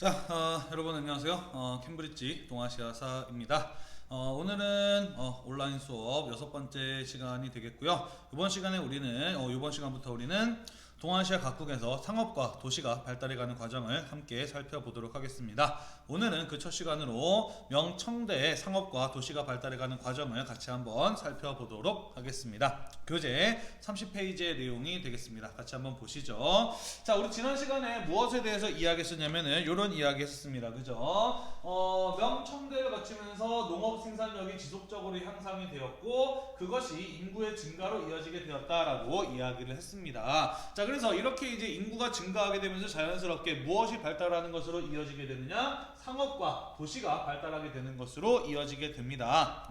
자, 여러분 안녕하세요. 캠브리지 동아시아사입니다. 오늘은 온라인 수업 6번째 시간이 되겠고요. 이번 시간부터 우리는 동아시아 각국에서 상업과 도시가 발달해가는 과정을 함께 살펴보도록 하겠습니다. 오늘은 그 첫 시간으로 명청대의 상업과 도시가 발달해가는 과정을 같이 한번 살펴보도록 하겠습니다. 교재 30페이지의 내용이 되겠습니다. 같이 한번 보시죠. 자, 우리 지난 시간에 무엇에 대해서 이야기했었냐면은 이런 이야기 했었습니다. 그죠? 명청대를 거치면서 농업 생산력이 지속적으로 향상이 되었고 그것이 인구의 증가로 이어지게 되었다라고 이야기를 했습니다. 자, 그래서 이렇게 이제 인구가 증가하게 되면서 자연스럽게 무엇이 발달하는 것으로 이어지게 되느냐? 상업과 도시가 발달하게 되는 것으로 이어지게 됩니다.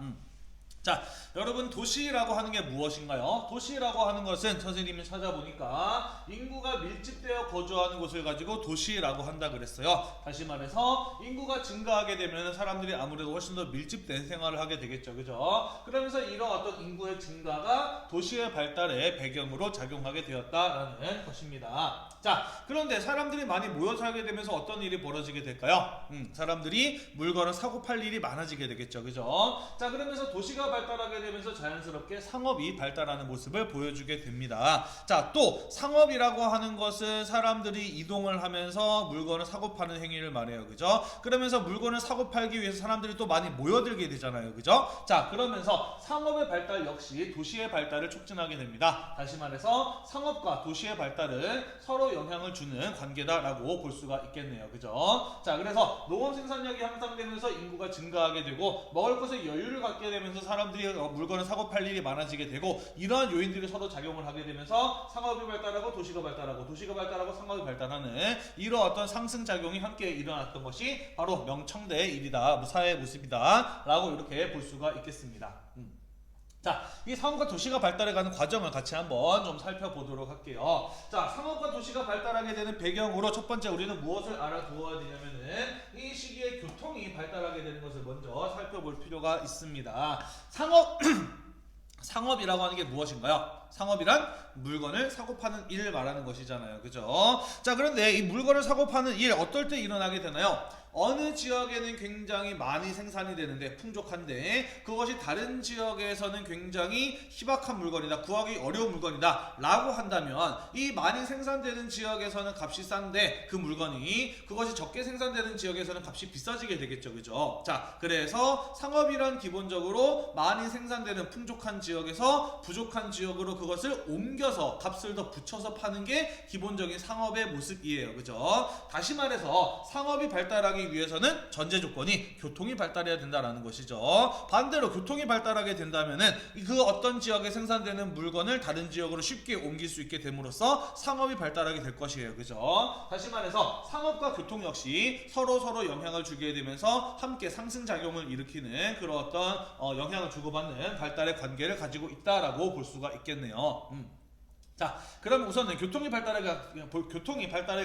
자, 여러분 도시라고 하는 게 무엇인가요? 도시라고 하는 것은 선생님이 찾아보니까 인구가 밀집되어 거주하는 곳을 가지고 도시라고 한다 그랬어요. 다시 말해서 인구가 증가하게 되면 사람들이 아무래도 훨씬 더 밀집된 생활을 하게 되겠죠. 그죠? 그러면서 이런 어떤 인구의 증가가 도시의 발달의 배경으로 작용하게 되었다라는 것입니다. 자, 그런데 사람들이 많이 모여 살게 되면서 어떤 일이 벌어지게 될까요? 사람들이 물건을 사고 팔 일이 많아지게 되겠죠. 그죠? 자, 그러면서 도시가 발달하게 되면서 자연스럽게 상업이 발달하는 모습을 보여주게 됩니다. 자, 또 상업이라고 하는 것은 사람들이 이동을 하면서 물건을 사고 파는 행위를 말해요. 그죠? 그러면서 물건을 사고 팔기 위해서 사람들이 또 많이 모여들게 되잖아요. 그죠? 자, 그러면서 상업의 발달 역시 도시의 발달을 촉진하게 됩니다. 다시 말해서 상업과 도시의 발달은 서로 영향을 주는 관계다라고 볼 수가 있겠네요. 그죠? 자, 그래서 농업 생산력이 향상되면서 인구가 증가하게 되고 먹을 것에 여유를 갖게 되면서 사람들이 물건을 사고 팔 일이 많아지게 되고 이러한 요인들이 서로 작용을 하게 되면서 상업이 발달하고 도시가 발달하고 도시가 발달하고 상업이 발달하는 이런 어떤 상승작용이 함께 일어났던 것이 바로 명청대의 일이다, 사회의 모습이다 라고 이렇게 볼 수가 있겠습니다. 자, 이 상업과 도시가 발달해가는 과정을 같이 한번 좀 살펴보도록 할게요. 자, 상업과 도시가 발달하게 되는 배경으로 첫 번째 우리는 무엇을 알아두어야 되냐면은 이 시기에 교통이 발달하게 되는 것을 먼저 살펴볼 필요가 있습니다. 상업이라고 하는 게 무엇인가요? 상업이란 물건을 사고 파는 일을 말하는 것이잖아요. 그죠? 자, 그런데 이 물건을 사고 파는 일 어떨 때 일어나게 되나요? 어느 지역에는 굉장히 많이 생산이 되는데 풍족한데 그것이 다른 지역에서는 굉장히 희박한 물건이다, 구하기 어려운 물건이다 라고 한다면 이 많이 생산되는 지역에서는 값이 싼데 그 물건이 그것이 적게 생산되는 지역에서는 값이 비싸지게 되겠죠. 그죠? 자, 그래서 상업이란 기본적으로 많이 생산되는 풍족한 지역에서 부족한 지역으로 그것을 옮겨서 값을 더 붙여서 파는 게 기본적인 상업의 모습이에요. 그죠? 다시 말해서 상업이 발달하기 위해서는 전제 조건이 교통이 발달해야 된다라는 것이죠. 반대로 교통이 발달하게 된다면은 그 어떤 지역에 생산되는 물건을 다른 지역으로 쉽게 옮길 수 있게 됨으로써 상업이 발달하게 될 것이에요. 그죠? 다시 말해서 상업과 교통 역시 서로 영향을 주게 되면서 함께 상승작용을 일으키는 그런 어떤 영향을 주고받는 발달의 관계를 가지고 있다라고 볼 수가 있겠네요. 자, 그럼 우선은 교통이 발달해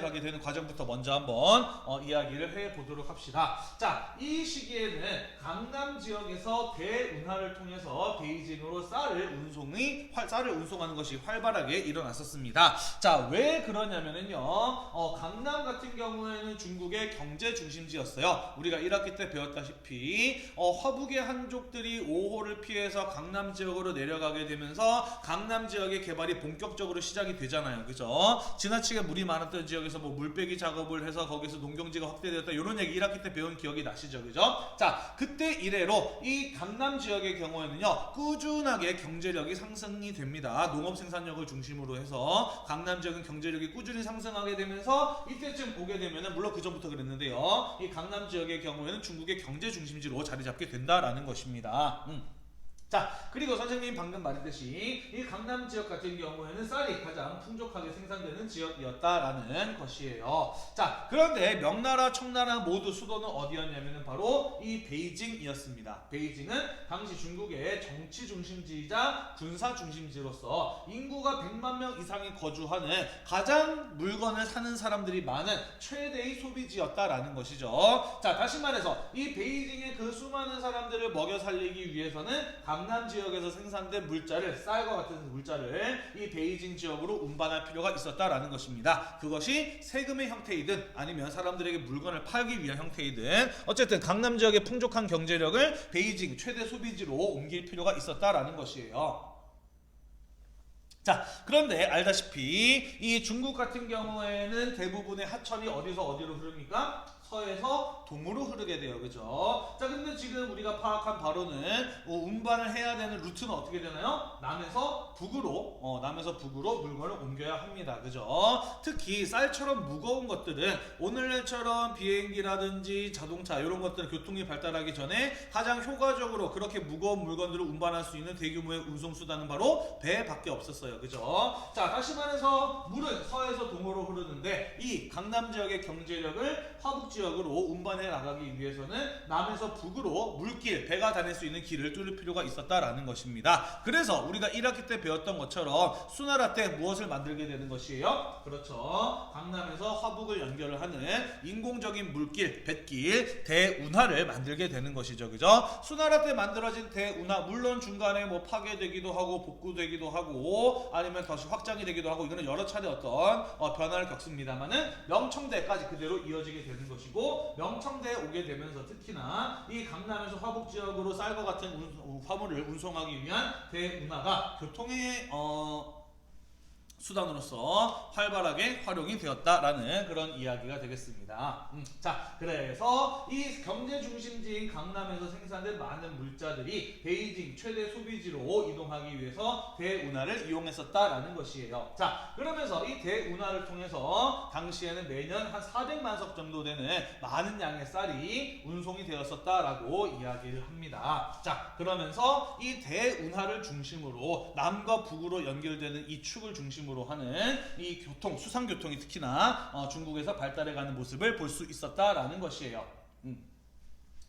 가게 되는 과정부터 먼저 한번 이야기를 해보도록 합시다. 자, 이 시기에는 강남 지역에서 대운하를 통해서 베이징으로 쌀을 운송하는 것이 활발하게 일어났었습니다. 자, 왜 그러냐면은요, 강남 같은 경우에는 중국의 경제 중심지였어요. 우리가 1학기 때 배웠다시피 화북의 한족들이 5호를 피해서 강남 지역으로 내려가게 되면서 강남 지역의 개발이 본격적으로 시작이 되잖아요. 그죠? 지나치게 물이 많았던 지역에서 뭐 물빼기 작업을 해서 거기서 농경지가 확대되었다 이런 얘기 1학기 때 배운 기억이 나시죠? 그죠? 자, 그때 이래로 이 강남 지역의 경우에는요 꾸준하게 경제력이 상승이 됩니다. 농업 생산력을 중심으로 해서 강남 지역은 경제력이 꾸준히 상승하게 되면서 이때쯤 보게 되면은 물론 그 전부터 그랬는데요, 이 강남 지역의 경우에는 중국의 경제 중심지로 자리 잡게 된다라는 것입니다. 자, 그리고 선생님이 방금 말했듯이 이 강남 지역 같은 경우에는 쌀이 가장 풍족하게 생산되는 지역이었다라는 것이에요. 자, 그런데 명나라, 청나라 모두 수도는 어디였냐면은 바로 이 베이징이었습니다. 베이징은 당시 중국의 정치 중심지이자 군사 중심지로서 인구가 100만 명 이상이 거주하는 가장 물건을 사는 사람들이 많은 최대의 소비지였다라는 것이죠. 자, 다시 말해서 이 베이징의 그 수많은 사람들을 먹여 살리기 위해서는 강남 지역에서 생산된 물자를 쌀과 같은 물자를 이 베이징 지역으로 운반할 필요가 있었다라는 것입니다. 그것이 세금의 형태이든 아니면 사람들에게 물건을 팔기 위한 형태이든 어쨌든 강남 지역의 풍족한 경제력을 베이징 최대 소비지로 옮길 필요가 있었다라는 것이에요. 자, 그런데 알다시피 이 중국 같은 경우에는 대부분의 하천이 어디서 어디로 흐릅니까? 서에서 동으로 흐르게 돼요. 그죠? 자, 근데 지금 우리가 파악한 바로는 운반을 해야 되는 루트는 어떻게 되나요? 남에서 북으로 물건을 옮겨야 합니다. 그죠? 특히 쌀처럼 무거운 것들은 오늘날처럼 비행기라든지 자동차 이런 것들은 교통이 발달하기 전에 가장 효과적으로 그렇게 무거운 물건들을 운반할 수 있는 대규모의 운송수단은 바로 배밖에 없었어요. 그죠? 자, 다시 말해서 물은 서에서 동으로 흐르는데 이 강남 지역의 경제력을 화북 지역으로 운반해 나가기 위해서는 남에서 북으로 물길, 배가 다닐 수 있는 길을 뚫을 필요가 있었다라는 것입니다. 그래서 우리가 1학기 때 배웠던 것처럼 수나라 때 무엇을 만들게 되는 것이에요? 그렇죠. 강남에서 화북을 연결을 하는 인공적인 물길, 뱃길, 대운하를 만들게 되는 것이죠. 그죠? 수나라 때 만들어진 대운하, 물론 중간에 뭐 파괴되기도 하고 복구되기도 하고 아니면 다시 확장이 되기도 하고 이거는 여러 차례 어떤 변화를 겪습니다만은 명청대까지 그대로 이어지게 되는 것이고 명청대에 오게 되면서 특히나 이 강남에서 화북 지역으로 쌀과 같은 화물을 운송하기 위한 대운하가 교통의 수단으로서 활발하게 활용이 되었다라는 그런 이야기가 되겠습니다. 자, 그래서 이 경제 중심지인 강남에서 생산된 많은 물자들이 베이징 최대 소비지로 이동하기 위해서 대운하를 이용했었다라는 것이에요. 자, 그러면서 이 대운하를 통해서 당시에는 매년 한 400만 석 정도 되는 많은 양의 쌀이 운송이 되었었다라고 이야기를 합니다. 자, 그러면서 이 대운하를 중심으로 남과 북으로 연결되는 이 축을 중심으로 하는 이 교통, 수상교통이 특히나 중국에서 발달해가는 모습을 볼 수 있었다라는 것이에요.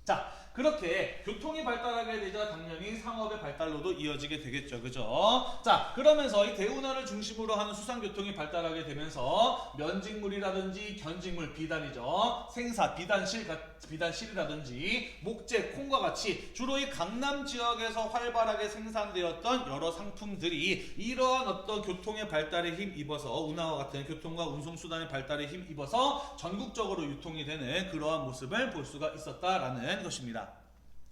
자, 그렇게 교통이 발달하게 되자 당연히 상업의 발달로도 이어지게 되겠죠. 그죠? 자, 그러면서 이 대운하를 중심으로 하는 수상교통이 발달하게 되면서 면직물이라든지 견직물, 비단이죠. 생사, 비단실이라든지 목재, 콩과 같이 주로 이 강남 지역에서 활발하게 생산되었던 여러 상품들이 이러한 어떤 교통의 발달에 힘입어서 운하와 같은 교통과 운송수단의 발달에 힘입어서 전국적으로 유통이 되는 그러한 모습을 볼 수가 있었다라는 것입니다.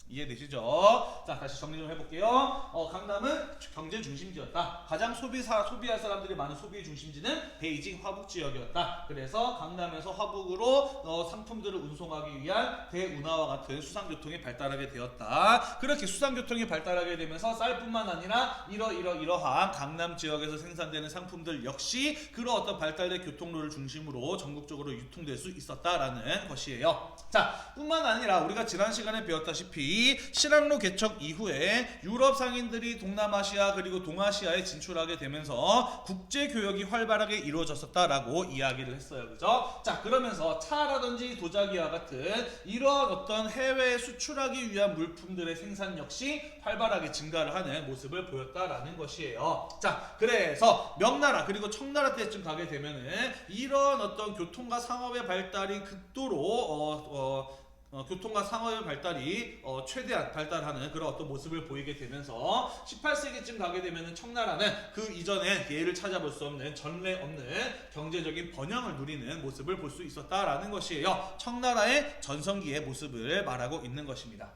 이해되시죠? 자, 다시 정리 좀 해볼게요. 강남은 경제 중심지였다. 가장 소비할 사람들이 많은 소비 중심지는 베이징 화북 지역이었다. 그래서 강남에서 화북으로 상품들을 운송하기 위한 대운하와 같은 수상교통이 발달하게 되었다. 그렇게 수상교통이 발달하게 되면서 쌀뿐만 아니라 이러한 강남 지역에서 생산되는 상품들 역시 그런 어떤 발달된 교통로를 중심으로 전국적으로 유통될 수 있었다라는 것이에요. 자, 뿐만 아니라 우리가 지난 시간에 배웠다시피 실항로 개척 이후에 유럽 상인들이 동남아시아 그리고 동아시아에 진출하게 되면서 국제 교역이 활발하게 이루어졌었다라고 이야기를 했어요. 그죠? 자, 그러면서 차라든지 도자기와 같은 이러한 어떤 해외에 수출하기 위한 물품들의 생산 역시 활발하게 증가를 하는 모습을 보였다라는 것이에요. 자, 그래서 명나라 그리고 청나라 때쯤 가게 되면은 이런 어떤 교통과 상업의 발달이 극도로 교통과 상업의 발달이 최대한 발달하는 그런 어떤 모습을 보이게 되면서 18세기쯤 가게 되면 청나라는 그 이전에 예를 찾아볼 수 없는 전례 없는 경제적인 번영을 누리는 모습을 볼 수 있었다라는 것이에요. 청나라의 전성기의 모습을 말하고 있는 것입니다.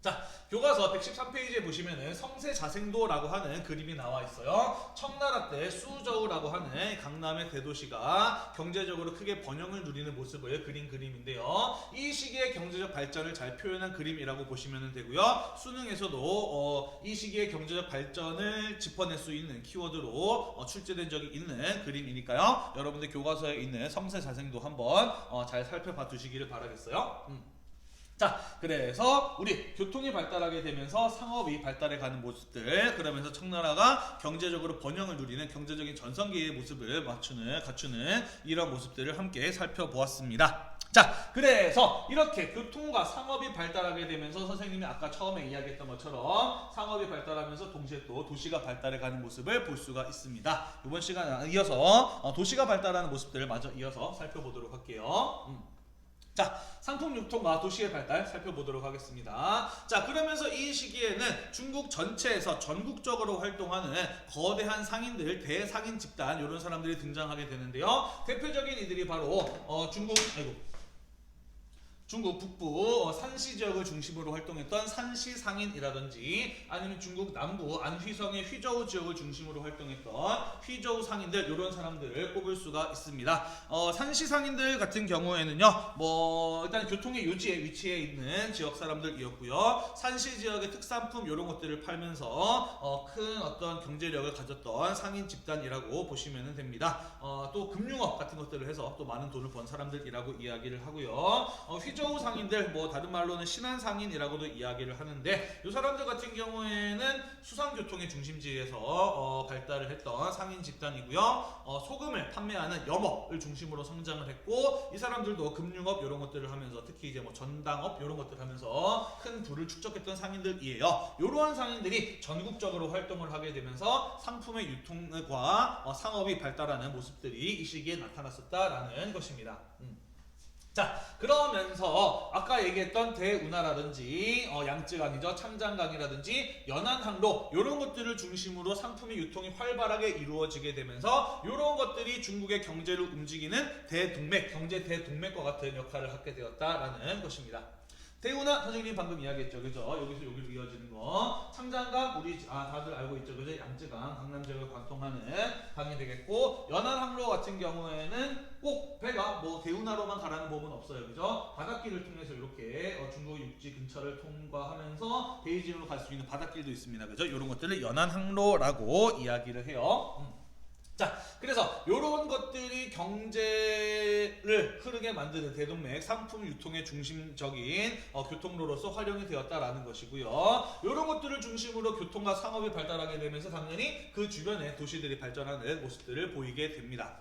자, 교과서 113페이지에 보시면은 성세자생도라고 하는 그림이 나와 있어요. 청나라 때 수저우라고 하는 강남의 대도시가 경제적으로 크게 번영을 누리는 모습을 그린 그림인데요. 이 시기의 경제적 발전을 잘 표현한 그림이라고 보시면 되고요. 수능에서도 이 시기의 경제적 발전을 짚어낼 수 있는 키워드로 출제된 적이 있는 그림이니까요. 여러분들 교과서에 있는 성세자생도 한번 잘 살펴봐 두시기를 바라겠어요. 자, 그래서 우리 교통이 발달하게 되면서 상업이 발달해가는 모습들, 그러면서 청나라가 경제적으로 번영을 누리는 경제적인 전성기의 모습을 갖추는 이런 모습들을 함께 살펴보았습니다. 자, 그래서 이렇게 교통과 상업이 발달하게 되면서 선생님이 아까 처음에 이야기했던 것처럼 상업이 발달하면서 동시에 또 도시가 발달해가는 모습을 볼 수가 있습니다. 이번 시간에 이어서 도시가 발달하는 모습들을 마저 이어서 살펴보도록 할게요. 자, 상품 유통과 도시의 발달 살펴보도록 하겠습니다. 자, 그러면서 이 시기에는 중국 전체에서 전국적으로 활동하는 거대한 상인들, 대상인 집단 이런 사람들이 등장하게 되는데요. 대표적인 이들이 바로 중국 북부 산시 지역을 중심으로 활동했던 산시 상인이라든지 아니면 중국 남부 안휘성의 휘저우 지역을 중심으로 활동했던 휘저우 상인들 이런 사람들을 꼽을 수가 있습니다. 산시 상인들 같은 경우에는요, 일단 교통의 요지에 위치해 있는 지역 사람들이었고요. 산시 지역의 특산품 이런 것들을 팔면서 큰 어떤 경제력을 가졌던 상인 집단이라고 보시면 됩니다. 또 금융업 같은 것들을 해서 또 많은 돈을 번 사람들이라고 이야기를 하고요. 휘저우 상인들 다른 말로는 신안 상인이라고도 이야기를 하는데 이 사람들 같은 경우에는 수상교통의 중심지에서 발달을 했던 상인 집단이고요. 소금을 판매하는 염업을 중심으로 성장을 했고 이 사람들도 금융업 이런 것들을 하면서 특히 이제 전당업 이런 것들을 하면서 큰 부를 축적했던 상인들이에요. 이러한 상인들이 전국적으로 활동을 하게 되면서 상품의 유통과 상업이 발달하는 모습들이 이 시기에 나타났었다라는 것입니다. 자, 그러면서 아까 얘기했던 대운하라든지 양쯔강이죠, 참장강이라든지 연안항로 이런 것들을 중심으로 상품의 유통이 활발하게 이루어지게 되면서 이런 것들이 중국의 경제를 움직이는 대동맥, 경제 대동맥과 같은 역할을 하게 되었다라는 것입니다. 대운하 선생님이 방금 이야기했죠, 그죠? 여기서 여기로 이어지는 거. 참장강 우리 다들 알고 있죠, 그죠? 양쯔강, 강남 지역을 관통하는 강이 되겠고 연안항로 같은 경우에는 꼭 배가 대운하로만 가라는 법은 없어요, 그죠? 바닷길을 통해서 이렇게 중국 육지 근처를 통과하면서 베이징으로 갈 수 있는 바닷길도 있습니다, 그죠? 이런 것들을 연안항로라고 이야기를 해요. 자, 그래서 이런 것들이 경제를 흐르게 만드는 대동맥, 상품 유통의 중심적인 교통로로서 활용이 되었다라는 것이고요. 이런 것들을 중심으로 교통과 상업이 발달하게 되면서 당연히 그 주변에 도시들이 발전하는 모습들을 보이게 됩니다.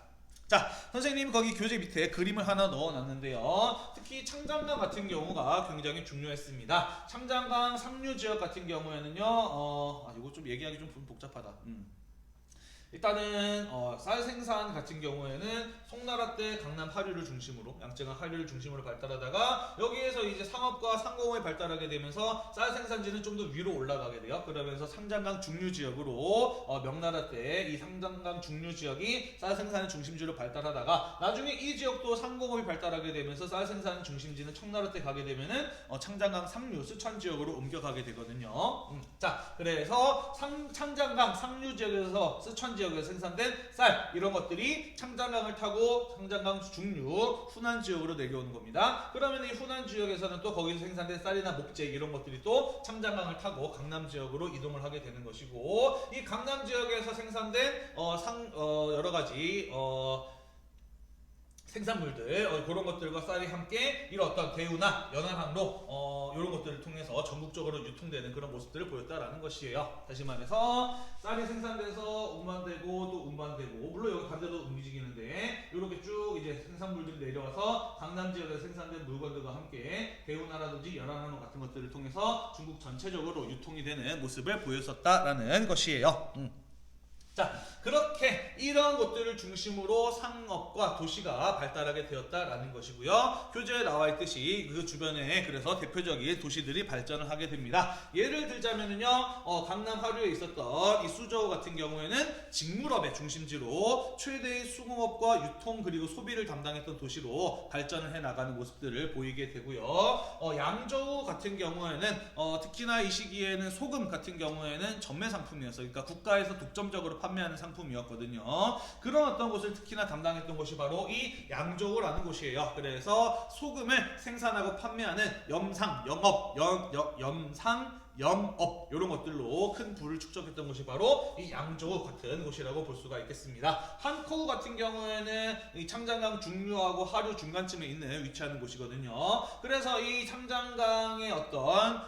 자, 선생님이 거기 교재 밑에 그림을 하나 넣어놨는데요. 특히 창장강 같은 경우가 굉장히 중요했습니다. 창장강 상류 지역 같은 경우에는요, 이거 좀 얘기하기 좀 복잡하다. 일단은 쌀 생산 같은 경우에는 송나라 때 강남 하류를 중심으로 양쯔강 하류를 중심으로 발달하다가 여기에서 이제 상업과 상공업이 발달하게 되면서 쌀 생산지는 좀 더 위로 올라가게 돼요. 그러면서 상장강 중류 지역으로 명나라 때 이 상장강 중류 지역이 쌀 생산의 중심지로 발달하다가 나중에 이 지역도 상공업이 발달하게 되면서 쌀 생산 중심지는 청나라 때 가게 되면은 창장강 상류 쓰촨 지역으로 옮겨가게 되거든요. 자, 그래서 창장강 상류 지역에서 쓰촨 지역에서 생산된 쌀 이런 것들이 창장강을 타고 창장강 중류 후난 지역으로 내려오는 겁니다. 그러면 이 후난 지역에서는 또 거기서 생산된 쌀이나 목재 이런 것들이 또 창장강을 타고 강남 지역으로 이동을 하게 되는 것이고 이 강남 지역에서 생산된 여러 가지 생산물들 그런 것들과 쌀이 함께 이런 어떤 대운하 연안항로 이런 것들을 통해서 전국적으로 유통되는 그런 모습들을 보였다라는 것이에요. 다시 말해서 쌀이 생산돼서 운반되고 또 운반되고 물론 여기 반대로 움직이는데 이렇게 쭉 이제 생산물들이 내려와서 강남 지역에서 생산된 물건들과 함께 대운하라든지 연안항로 같은 것들을 통해서 중국 전체적으로 유통이 되는 모습을 보였었다라는 것이에요. 자, 그렇게 이런 것들을 중심으로 상업과 도시가 발달하게 되었다라는 것이고요. 교재에 나와 있듯이 그 주변에 그래서 대표적인 도시들이 발전을 하게 됩니다. 예를 들자면은요, 강남 하류에 있었던 이 수저우 같은 경우에는 직물업의 중심지로 최대의 수공업과 유통 그리고 소비를 담당했던 도시로 발전을 해 나가는 모습들을 보이게 되고요. 양저우 같은 경우에는 특히나 이 시기에는 소금 같은 경우에는 전매 상품이었어요. 그러니까 국가에서 독점적으로 판매하는 상품이었거든요. 그런 어떤 곳을 특히나 담당했던 곳이 바로 이 양저우라는 곳이에요. 그래서 소금을 생산하고 판매하는 염상, 영업, 염업 이런 것들로 큰 부를 축적했던 곳이 바로 이 양저우 같은 곳이라고 볼 수가 있겠습니다. 한커우 같은 경우에는 이 창장강 중류하고 하류 중간쯤에 있는 위치하는 곳이거든요. 그래서 이 창장강의 어떤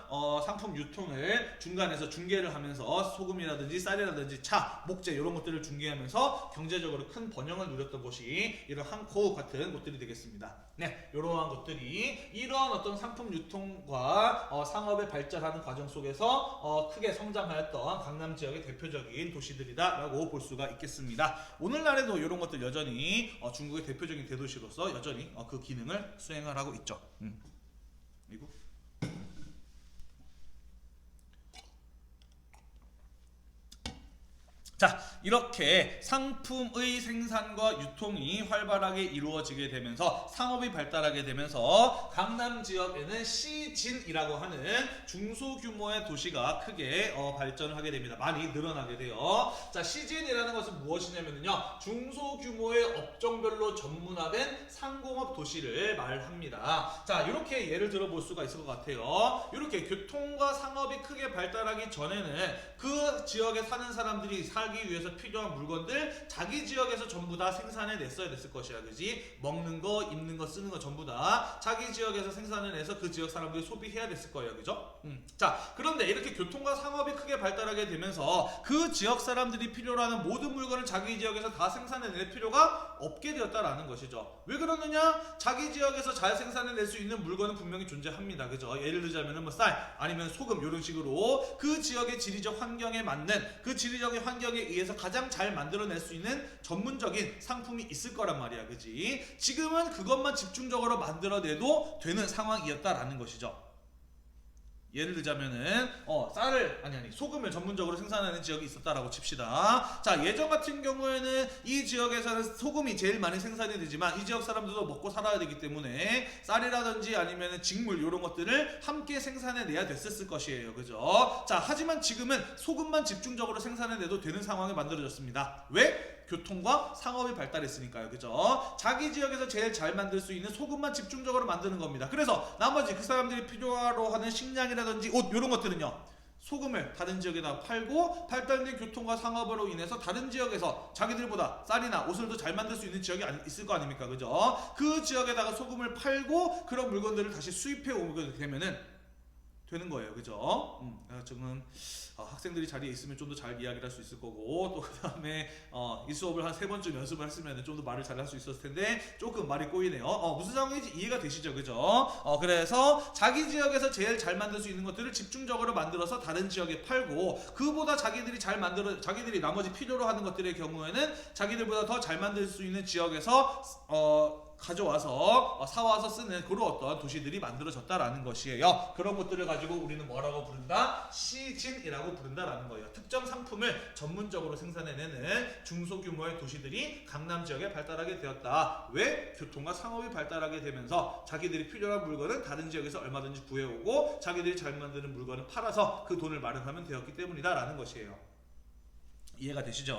상품 유통을 중간에서 중개를 하면서 소금이라든지 쌀이라든지 차, 목재 이런 것들을 중개하면서 경제적으로 큰 번영을 누렸던 곳이 이런 한커우 같은 곳들이 되겠습니다. 네, 이러한 것들이 이러한 어떤 상품 유통과 상업의 발전하는 과정 속 속에서 크게 성장하였던 강남 지역의 대표적인 도시들이다라고 볼 수가 있겠습니다. 오늘날에도 이런 것들 여전히 중국의 대표적인 대도시로서 여전히 그 기능을 수행을 하고 있죠. 그리고 자, 이렇게 상품의 생산과 유통이 활발하게 이루어지게 되면서 상업이 발달하게 되면서 강남 지역에는 시진이라고 하는 중소규모의 도시가 크게 발전을 하게 됩니다. 많이 늘어나게 돼요. 자, 시진이라는 것은 무엇이냐면요, 중소규모의 업종별로 전문화된 상공업 도시를 말합니다. 자, 이렇게 예를 들어 볼 수가 있을 것 같아요. 이렇게 교통과 상업이 크게 발달하기 전에는 그 지역에 사는 사람들이 살기 위해서 필요한 물건들 자기 지역에서 전부 다 생산해 냈어야 됐을 것이야, 그지? 먹는 거, 입는 거, 쓰는 거 전부 다 자기 지역에서 생산을 해서 그 지역 사람들이 소비해야 됐을 거예요, 그죠? 자, 그런데 이렇게 교통과 상업이 크게 발달하게 되면서 그 지역 사람들이 필요로 하는 모든 물건을 자기 지역에서 다 생산해낼 필요가 없게 되었다라는 것이죠. 왜 그러느냐? 자기 지역에서 잘 생산해낼 수 있는 물건은 분명히 존재합니다, 그죠? 예를 들자면 뭐 쌀, 아니면 소금, 이런 식으로 그 지역의 지리적 환경에 맞는, 그 지리적 환경에 의해서 가장 잘 만들어낼 수 있는 전문적인 상품이 있을 거란 말이야, 그지? 지금은 그것만 집중적으로 만들어내도 되는 상황이었다라는 것이죠. 예를 들자면은 쌀을 소금을 전문적으로 생산하는 지역이 있었다라고 칩시다. 자, 예전 같은 경우에는 이 지역에서는 소금이 제일 많이 생산이 되지만 이 지역 사람들도 먹고 살아야 되기 때문에 쌀이라든지 아니면은 직물 이런 것들을 함께 생산해 내야 됐었을 것이에요, 그죠? 자, 하지만 지금은 소금만 집중적으로 생산해 내도 되는 상황이 만들어졌습니다. 왜? 교통과 상업이 발달했으니까요, 그죠? 자기 지역에서 제일 잘 만들 수 있는 소금만 집중적으로 만드는 겁니다. 그래서 나머지 그 사람들이 필요로 하는 식량이라든지 옷 이런 것들은요, 소금을 다른 지역에다 팔고 발달된 교통과 상업으로 인해서 다른 지역에서 자기들보다 쌀이나 옷을 더 잘 만들 수 있는 지역이 있을 거 아닙니까, 그죠? 그 지역에다가 소금을 팔고 그런 물건들을 다시 수입해 오게 되면은 되는 거예요, 그죠? 지금 학생들이 자리에 있으면 좀 더 잘 이야기를 할 수 있을 거고, 또 그 다음에 이 수업을 한 3번쯤 연습을 했으면 좀 더 말을 잘 할 수 있었을 텐데 조금 말이 꼬이네요. 무슨 상황인지 이해가 되시죠, 그죠? 그래서 자기 지역에서 제일 잘 만들 수 있는 것들을 집중적으로 만들어서 다른 지역에 팔고, 그보다 자기들이 나머지 필요로 하는 것들의 경우에는 자기들보다 더 잘 만들 수 있는 지역에서 가져와서 사와서 쓰는 그런 어떤 도시들이 만들어졌다라는 것이에요. 그런 것들을 가지고 우리는 뭐라고 부른다? 시진이라고 부른다라는 거예요. 특정 상품을 전문적으로 생산해내는 중소규모의 도시들이 강남 지역에 발달하게 되었다. 왜? 교통과 상업이 발달하게 되면서 자기들이 필요한 물건은 다른 지역에서 얼마든지 구해오고 자기들이 잘 만드는 물건을 팔아서 그 돈을 마련하면 되었기 때문이다라는 것이에요. 이해가 되시죠?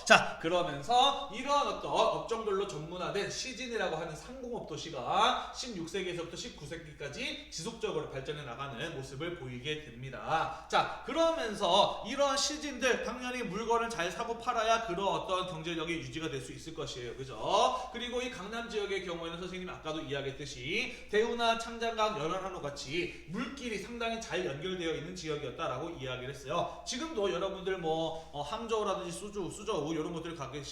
자, 그러면서 이러한 어떤 업종별로 전문화된 시진이라고 하는 상공업 도시가 16세기에서부터 19세기까지 지속적으로 발전해 나가는 모습을 보이게 됩니다. 자, 그러면서 이러한 시진들 당연히 물건을 잘 사고 팔아야 그런 어떤 경제력이 유지가 될 수 있을 것이에요, 그죠? 그리고 이 강남 지역의 경우에는 선생님이 아까도 이야기했듯이 대우나 창장강, 연안한로 같이 물길이 상당히 잘 연결되어 있는 지역이었다라고 이야기를 했어요. 지금도 여러분들 항저우 라든지 수저우 이런 것들을 가게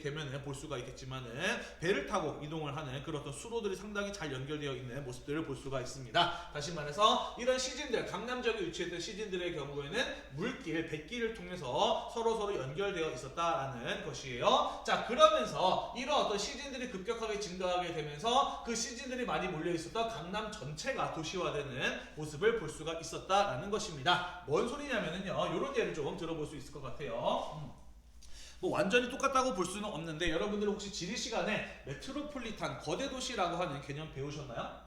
되면 볼 수가 있겠지만은 배를 타고 이동을 하는 그런 어떤 수로들이 상당히 잘 연결되어 있는 모습들을 볼 수가 있습니다. 다시 말해서 이런 시진들, 강남 지역에 위치했던 시진들의 경우에는 물길, 뱃길을 통해서 서로 연결되어 있었다라는 것이에요. 자, 그러면서 이런 어떤 시진들이 급격하게 증가하게 되면서 그 시진들이 많이 몰려 있었던 강남 전체가 도시화되는 모습을 볼 수가 있었다라는 것입니다. 뭔 소리냐면은요, 이런 예를 좀 들어볼 수 있을 것 같아요. 완전히 똑같다고 볼 수는 없는데 여러분들 혹시 지리 시간에 메트로폴리탄, 거대 도시라고 하는 개념 배우셨나요?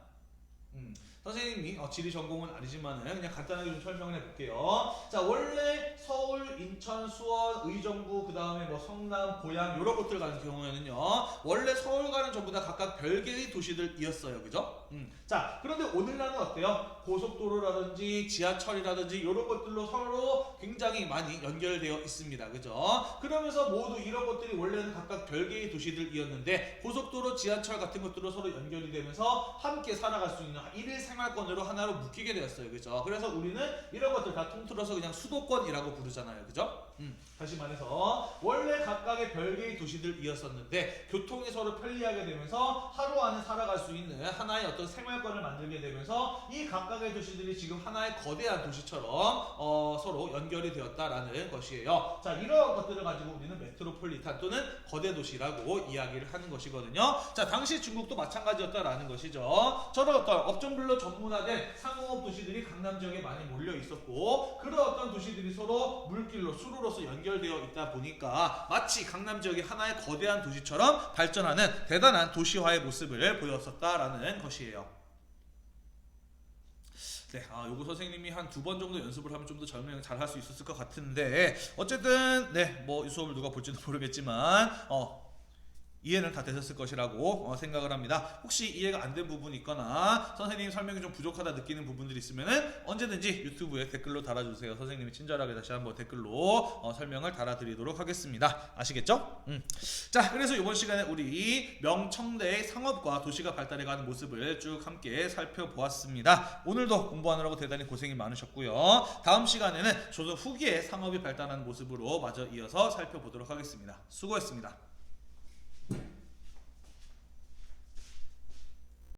선생님이 지리 전공은 아니지만 그냥 간단하게 좀 설명을 해볼게요. 자, 원래 서울, 인천, 수원, 의정부, 그 다음에 성남, 고양 이런 곳들 가는 경우에는요, 원래 서울과는 전부 다 각각 별개의 도시들이었어요, 그죠? 자, 그런데 오늘날은 어때요? 고속도로라든지 지하철이라든지 이런 것들로 서로 굉장히 많이 연결되어 있습니다, 그죠? 그러면서 모두 이런 것들이 원래는 각각 별개의 도시들이었는데 고속도로, 지하철 같은 것들로 서로 연결이 되면서 함께 살아갈 수 있는 일일 생활권으로 하나로 묶이게 되었어요, 그죠? 그래서 우리는 이런 것들 다 통틀어서 그냥 수도권이라고 부르잖아요, 그죠? 다시 말해서 원래 각각의 별개의 도시들이었었는데 교통이 서로 편리하게 되면서 하루 안에 살아갈 수 있는 하나의 어떤 생활권을 만들게 되면서 이 각각의 도시들이 지금 하나의 거대한 도시처럼 서로 연결이 되었다라는 것이에요. 자, 이러한 것들을 가지고 우리는 메트로폴리탄 또는 거대 도시라고 이야기를 하는 것이거든요. 자, 당시 중국도 마찬가지였다라는 것이죠. 저런 어떤 업종별로 전문화된 상공업 도시들이 강남 지역에 많이 몰려 있었고 그런 어떤 도시들이 서로 물길로 수로로서 연결되어 있다 보니까 마치 강남 지역이 하나의 거대한 도시처럼 발전하는 대단한 도시화의 모습을 보였었다라는 것이에요. 네, 요거 선생님이 한 2번 정도 연습을 하면 좀 더 설명 잘 할 수 있었을 것 같은데 어쨌든 네, 뭐 이 수업을 누가 볼지도 모르겠지만 이해는 다 되셨을 것이라고 생각을 합니다. 혹시 이해가 안 된 부분이 있거나 선생님 설명이 좀 부족하다 느끼는 부분들이 있으면은 언제든지 유튜브에 댓글로 달아주세요. 선생님이 친절하게 다시 한번 댓글로 설명을 달아드리도록 하겠습니다. 아시겠죠? 자, 그래서 이번 시간에 우리 명청대의 상업과 도시가 발달해가는 모습을 쭉 함께 살펴보았습니다. 오늘도 공부하느라고 대단히 고생이 많으셨고요. 다음 시간에는 조선 후기에 상업이 발달하는 모습으로 마저 이어서 살펴보도록 하겠습니다. 수고했습니다.